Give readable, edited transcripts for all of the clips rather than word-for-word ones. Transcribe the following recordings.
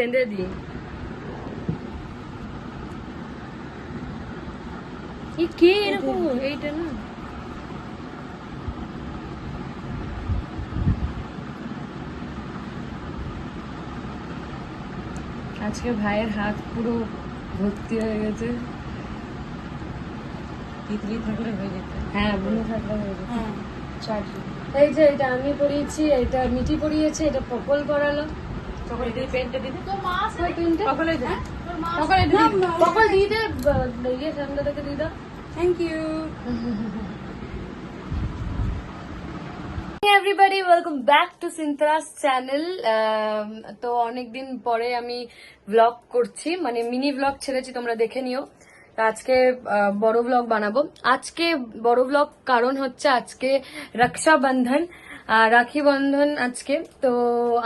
বেঁধে দিই। কে এরকম এইটা না আজকে ভাইয়ের হাত পুরো ভর্তি হয়ে গেছে। তিতলি থাকলে হয়ে যেত। হ্যাঁ বুনু থাকলে হয়ে যেত। এই যে এটা আমি পরিয়েছি, এটা মিঠি পরিয়েছে, এটা পকল পরালো। পকল দিয়ে পেনটা দিতে তো মা আছে পেনটা পকলে দে পকল দিয়ে দে ইয়ে ঠান্ডা থেকে দিয়ে দাও। Thank you everybody, welcome back to সিনথরাস চ্যানেল। তো অনেকদিন পরে আমি ব্লগ করছি, মানে মিনি ব্লগ ছেড়েছি, তোমরা দেখে নিও। আজকে বড় ব্লগ বানাবো। আজকে বড় ব্লগ কারণ হচ্ছে আজকে রক্ষাবন্ধন, রাখি বন্ধন আজকে। তো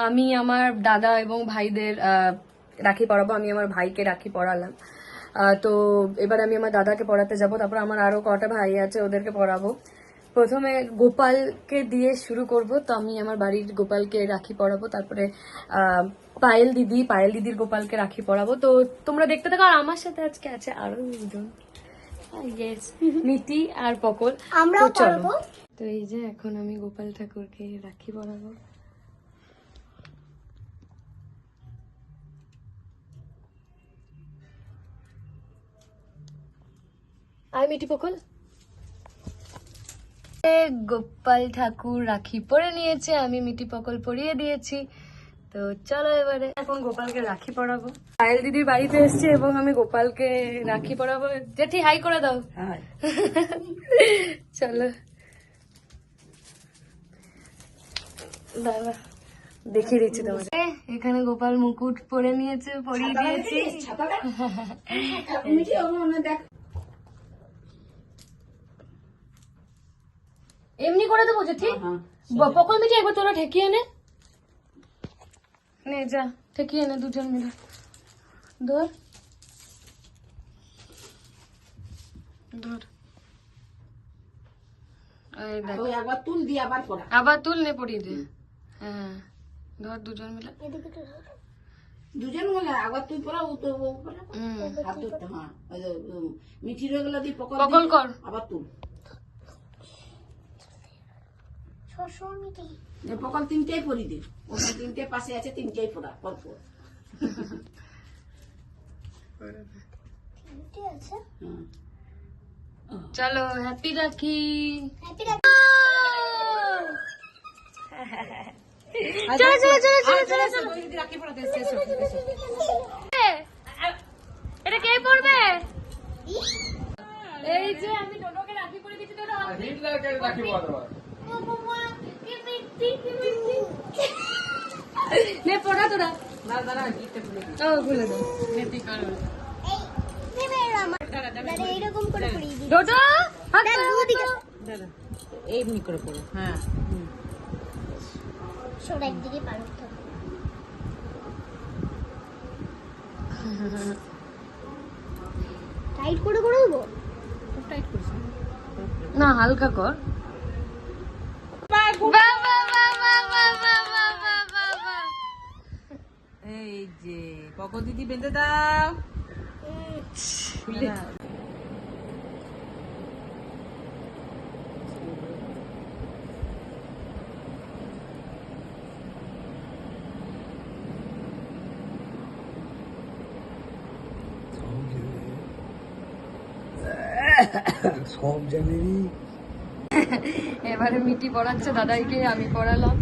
আমি আমার দাদা এবং ভাইদের রাখি পরাবো। আমি আমার ভাইকে রাখি পরালাম, তো এবার আমি আমার দাদাকে পড়াতে যাব, তারপর আমার আরো কটা ভাই আছে ওদেরকে পড়াবো। প্রথমে গোপালকে দিয়ে শুরু করব, তো আমি আমার বাড়ির গোপালকে রাখি পরাবো, তারপরে পায়েল দিদির গোপালকে রাখি পরাবো। তো তোমরা দেখতে থাকো। আর আমার সাথে আজকে আছে আরো দুজন, মিতি আর পকল, আমরাও পরাবো। তো এই যে এখন আমি গোপাল ঠাকুরকে রাখি পরাবো। আর মিটি পকল গোপাল ঠাকুর রাখি পরে নিয়েছে, আমি মিটি পকল পরিয়ে দিয়েছি। তো চলো এবারে এখন গোপালকে রাখি পরাবো। পায়েল দিদির বাড়িতে এসেছি এবং আমি গোপালকে রাখি পরাবো। জেঠি হাই করে দাও। চলো দাদা দেখিয়ে দিচ্ছি তোমাকে। এখানে গোপাল মুকুট পরে নিয়েছে, পরিয়ে দিয়েছি। এমনি করে দেবো জেঠি। পকল মিটি একবার তোরা ঠেকিয়ে নে যা, ঠেকিয়ে নে দুজন মিলে। ধর ধর আবার তুল নে পরিয়ে দে। হ্যাঁ ধর দুজন মিলে আবার তুই পড়া মিঠির গুলো দিয়ে পকল কর। আবার তুল পকল তিনটেই পরি দি, ওখানে তিনটে পাশে আছে, তিনটেই পড়া পরপর। চলো হ্যাপি রাখি। এটা কে পড়বে? এই যে আমি টোটোকে রাখি পরে দিচ্ছি। নে পড়া তোরা। ভুলে দাও এমনি করে পড়ো। হ্যাঁ টাইট করে করে দেবো। টাইট করিস না, হালকা কর। এই যে পকল দিদি বেঁধে দাও। সব জানি। এবারে মিটি পড়াচ্ছে দাদাইকে, আমি পড়ালাম।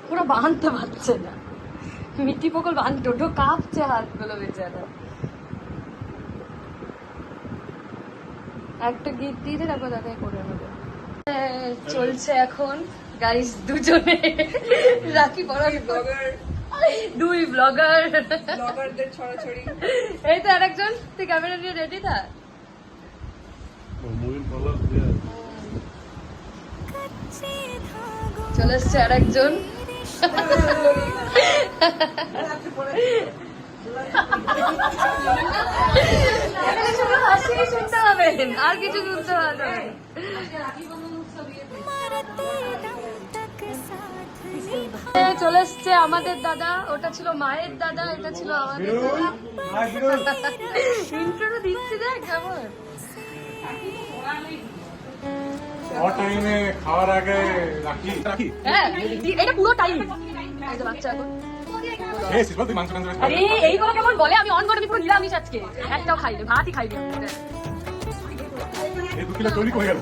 পুরো বাঁধতে পারছে না মিটি পকল, টোটো কাঁপছে হাতগুলো বেচারা। একটা গীত দিয়ে তারপর দাদাই করে নেবে। চলছে এখন গাইস দুজনে রাখি পড়া, দুই ব্লগারদের ছড়াছড়ি। এই তো আরেকজন, তুই ক্যামেরা নিয়ে রেডি থাক। চলে এসছে আরেকজন। হাসি শুনতে হবে, আর কিছু শুনতে হবে। চলে এসছে আমাদের দাদা, ওটা ছিল মায়ের দাদা, এটা ছিল আমাদের দাদা। ইন্ট্রোটা দিচ্ছি দেখ কেমন। টাইমে খাওয়ার আগে রাখি রাখি হ্যাঁ এটা পুরো টাইম। এই যে বাচ্চা এখন খেয়েছিস বল তুই মাংস টাংস বেশ আরে এইগুলো কেমন বলে, আমি অন করে পুরো নিরামিষ আজকে, একটাও খাইনি, ভাতই খাইনি আমি। এই 2 কিলো তৈরি করে গেল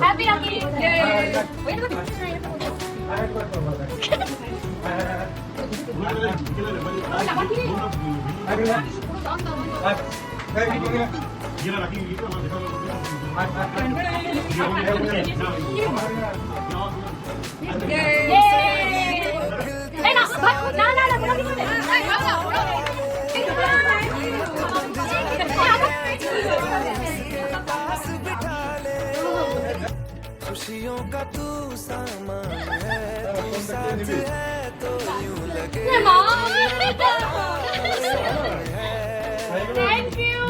হ্যাপি রাখি। खुशियों का तू सामान है, तू साथ है तो यूं लगे Thank you.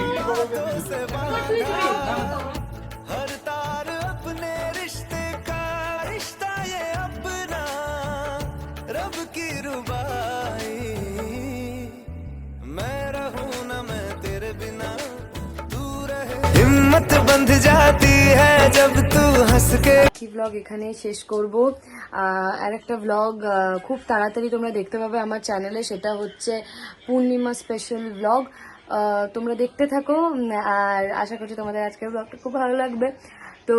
हर तार अपने रिश्ते का रिश्ता ये अपना रब की रुबाई मैं रहूं ना मैं तेरे बिना तू रहे हिम्मत बंध जाती है जब तू हंस के কি ব্লগ এখানে শেষ করব। আর একটা ব্লগ খুব তাড়াতাড়ি তোমরা দেখতে পাবে আমার চ্যানেলে, সেটা হচ্ছে পূর্ণিমা স্পেশাল ব্লগ। তোমরা দেখতে থাকো আর আশা করছি তোমাদের আজকের ব্লগটা খুব ভালো লাগবে। তো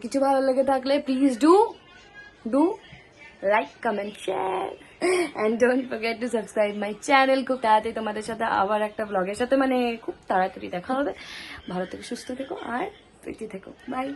কিছু ভালো লেগে থাকলে please do like comment share and don't forget to subscribe my channel. খুব তাড়াতাড়ি তোমাদের সাথে আবার একটা ব্লগের সাথে, মানে খুব তাড়াতাড়ি দেখা হবে। ভালো থেকো, সুস্থ থেকো আর প্রীতি থেকো। বাই।